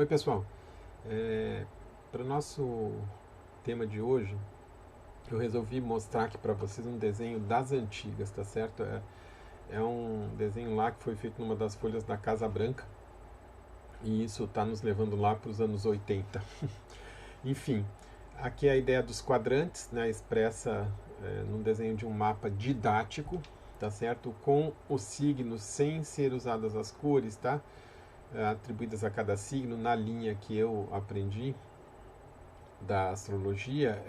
Oi, pessoal. Para o nosso tema de hoje, eu resolvi mostrar aqui para vocês um desenho das antigas, tá certo? É um desenho lá que foi feito numa das folhas da Casa Branca e isso está nos levando lá para os anos 80. Enfim, aqui é a ideia dos quadrantes, né, expressa num desenho de um mapa didático, tá certo? Com os signos sem ser usadas as cores, tá? Atribuídas a cada signo na linha que eu aprendi da astrologia,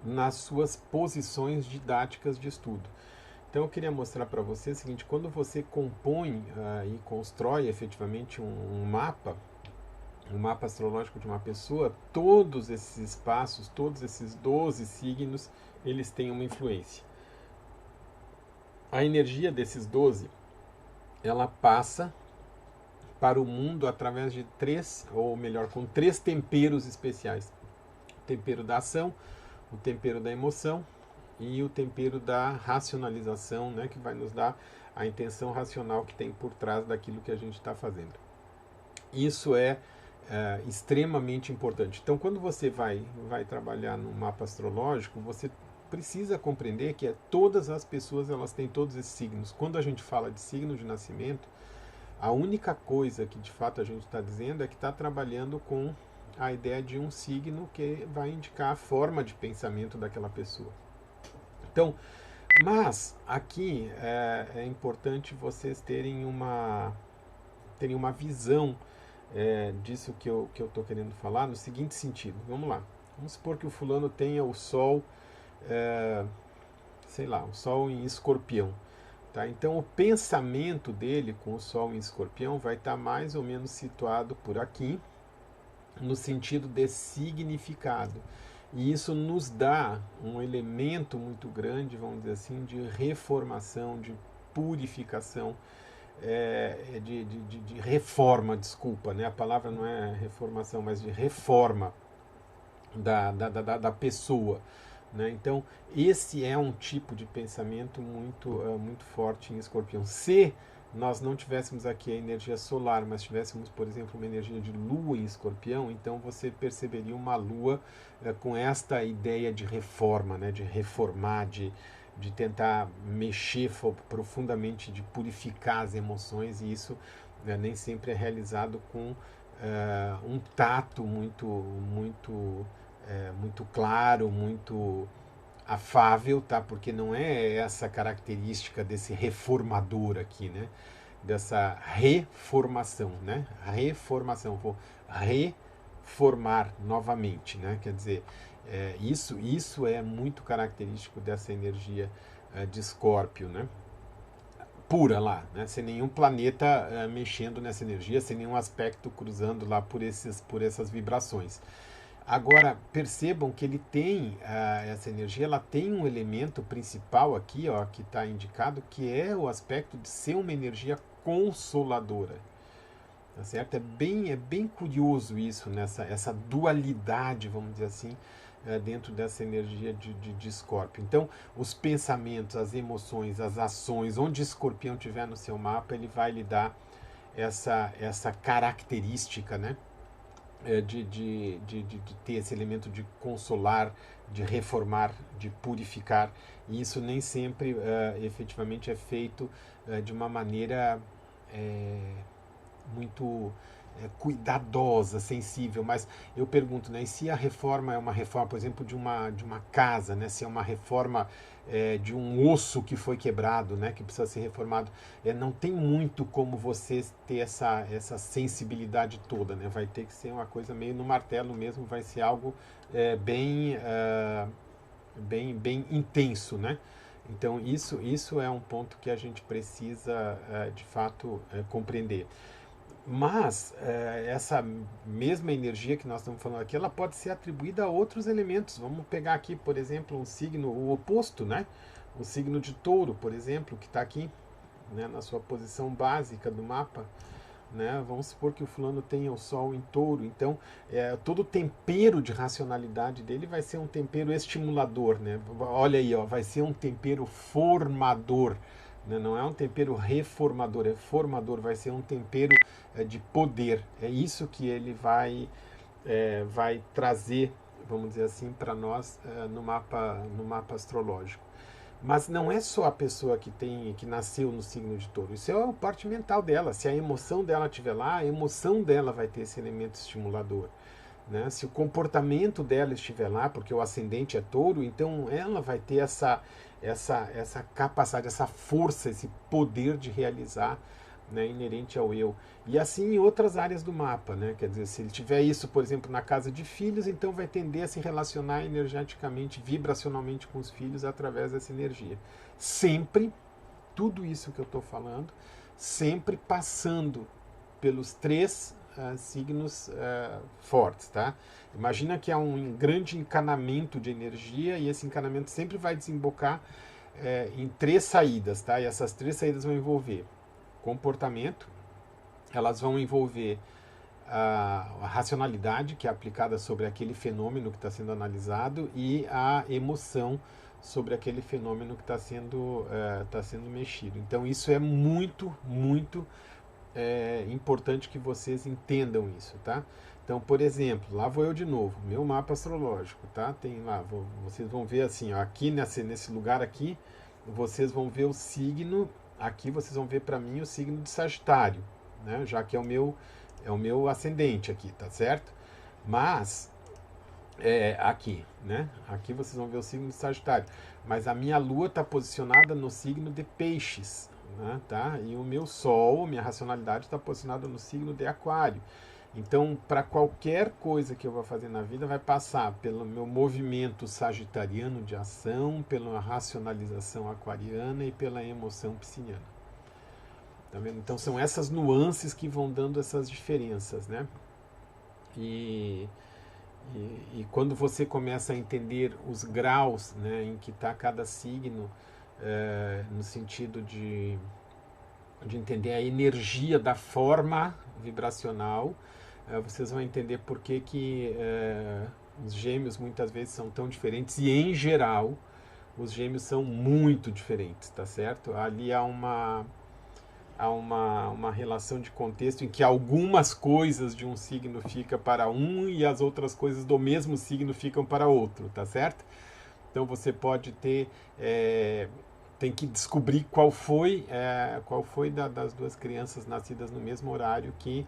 nas suas posições didáticas de estudo. Então eu queria mostrar para você o seguinte: quando você compõe e constrói efetivamente um mapa astrológico de uma pessoa, todos esses espaços, todos esses 12 signos, eles têm uma influência. A energia desses 12, ela passa para o mundo através de três, ou melhor, com três temperos especiais: o tempero da ação, o tempero da emoção e o tempero da racionalização, né, que vai nos dar a intenção racional que tem por trás daquilo que a gente está fazendo. Isso é extremamente importante. Então, quando você vai trabalhar no mapa astrológico, você precisa compreender que todas as pessoas elas têm todos esses signos. Quando a gente fala de signo de nascimento, a única coisa que de fato a gente está dizendo é que está trabalhando com a ideia de um signo que vai indicar a forma de pensamento daquela pessoa. Então, mas aqui é importante vocês terem uma visão disso que eu estou querendo falar no seguinte sentido. Vamos lá. Vamos supor que o fulano tenha o Sol, sei lá, o Sol em Escorpião. Tá? Então, o pensamento dele com o Sol em Escorpião vai estar mais ou menos situado por aqui, no sentido de significado. E isso nos dá um elemento muito grande, vamos dizer assim, de reformação, de purificação, de reforma, desculpa, né? A palavra não é reformação, mas de reforma da pessoa. Né? Então, esse é um tipo de pensamento muito forte em Escorpião. Se nós não tivéssemos aqui a energia solar, mas tivéssemos, por exemplo, uma energia de lua em Escorpião, então você perceberia uma lua com esta ideia de reforma, né? De reformar, de tentar mexer profundamente, de purificar as emoções, e isso nem sempre é realizado com um tato muito claro, muito afável, tá? Porque não é essa característica desse reformador aqui, né? Dessa reformação, né? Reformação, vou reformar novamente, né? Quer dizer, isso é muito característico dessa energia de Escórpio, né? Pura lá, né? Sem nenhum planeta mexendo nessa energia, sem nenhum aspecto cruzando lá por essas vibrações. Agora, percebam que ele tem, essa energia, ela tem um elemento principal aqui, ó, que está indicado, que é o aspecto de ser uma energia consoladora. Tá certo? É bem curioso isso, essa dualidade, vamos dizer assim, dentro dessa energia de Escorpio. Então, os pensamentos, as emoções, as ações, onde Escorpião tiver no seu mapa, ele vai lhe dar essa característica, né? De ter esse elemento de consolar, de reformar, de purificar. E isso nem sempre efetivamente é feito de uma maneira muito cuidadosa, sensível, mas eu pergunto, né, e se a reforma é uma reforma, por exemplo, de uma casa, né, se é uma reforma de um osso que foi quebrado, né, que precisa ser reformado, não tem muito como você ter essa sensibilidade toda, né, vai ter que ser uma coisa meio no martelo mesmo, vai ser algo bem intenso, né? Então isso é um ponto que a gente precisa de fato compreender. Mas essa mesma energia que nós estamos falando aqui, ela pode ser atribuída a outros elementos. Vamos pegar aqui, por exemplo, um signo, o oposto, né? O signo de Touro, por exemplo, que está aqui, né, na sua posição básica do mapa. Né? Vamos supor que o fulano tenha o Sol em Touro, então todo o tempero de racionalidade dele vai ser um tempero estimulador, né? Olha aí, ó, vai ser um tempero formador, né? Não é um tempero reformador, é formador, vai ser um tempero de poder. É isso que ele vai trazer, vamos dizer assim, para nós no mapa astrológico. Mas não é só a pessoa que nasceu no signo de Touro. Isso é a parte mental dela. Se a emoção dela estiver lá, a emoção dela vai ter esse elemento estimulador. Né? Se o comportamento dela estiver lá, porque o ascendente é Touro, então ela vai ter essa capacidade, essa força, esse poder de realizar, né, inerente ao eu. E assim em outras áreas do mapa, né? Quer dizer, se ele tiver isso, por exemplo, na casa de filhos, então vai tender a se relacionar energeticamente, vibracionalmente com os filhos através dessa energia. Sempre, tudo isso que eu estou falando, sempre passando pelos três signos fortes, tá? Imagina que há um grande encanamento de energia e esse encanamento sempre vai desembocar em três saídas, tá? E essas três saídas vão envolver comportamento, elas vão envolver a racionalidade, que é aplicada sobre aquele fenômeno que está sendo analisado, e a emoção sobre aquele fenômeno que está sendo mexido. Então isso é muito, muito importante que vocês entendam isso, tá? Então, por exemplo, lá vou eu de novo, meu mapa astrológico, tá? Tem lá, vocês vão ver assim, ó, aqui nesse lugar aqui, vocês vão ver o signo, aqui vocês vão ver para mim o signo de Sagitário, né? Já que é o meu ascendente aqui, tá certo? Mas aqui, né? Aqui vocês vão ver o signo de Sagitário, mas a minha lua está posicionada no signo de Peixes, né? Tá? E o meu Sol, minha racionalidade está posicionada no signo de Aquário. Então, para qualquer coisa que eu vou fazer na vida, vai passar pelo meu movimento sagitariano de ação, pela racionalização aquariana e pela emoção pisciana. Tá vendo? Então, são essas nuances que vão dando essas diferenças, né? E quando você começa a entender os graus, né, em que está cada signo, no sentido de entender a energia da forma vibracional, vocês vão entender por que os gêmeos muitas vezes são tão diferentes e, em geral, os gêmeos são muito diferentes, tá certo? Ali há uma relação de contexto em que algumas coisas de um signo ficam para um e as outras coisas do mesmo signo ficam para outro, tá certo? Então você pode tem que descobrir qual foi das duas crianças nascidas no mesmo horário que,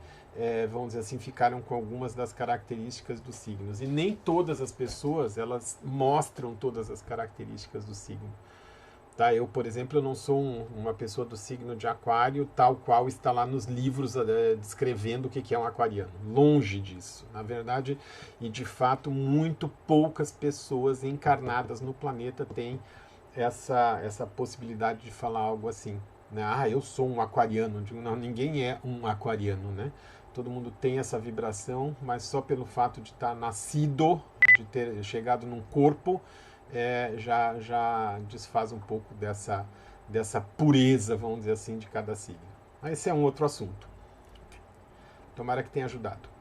vamos dizer assim, ficaram com algumas das características dos signos. E nem todas as pessoas, elas mostram todas as características do signo. Tá? Eu, por exemplo, eu não sou uma pessoa do signo de Aquário, tal qual está lá nos livros descrevendo o que é um aquariano. Longe disso. Na verdade, e de fato, muito poucas pessoas encarnadas no planeta têm essa possibilidade de falar algo assim. Né? Ah, eu sou um aquariano. Digo, não, ninguém é um aquariano, né? Todo mundo tem essa vibração, mas só pelo fato de estar nascido, de ter chegado num corpo, já desfaz um pouco dessa pureza, vamos dizer assim, de cada signo. Mas esse é um outro assunto. Tomara que tenha ajudado.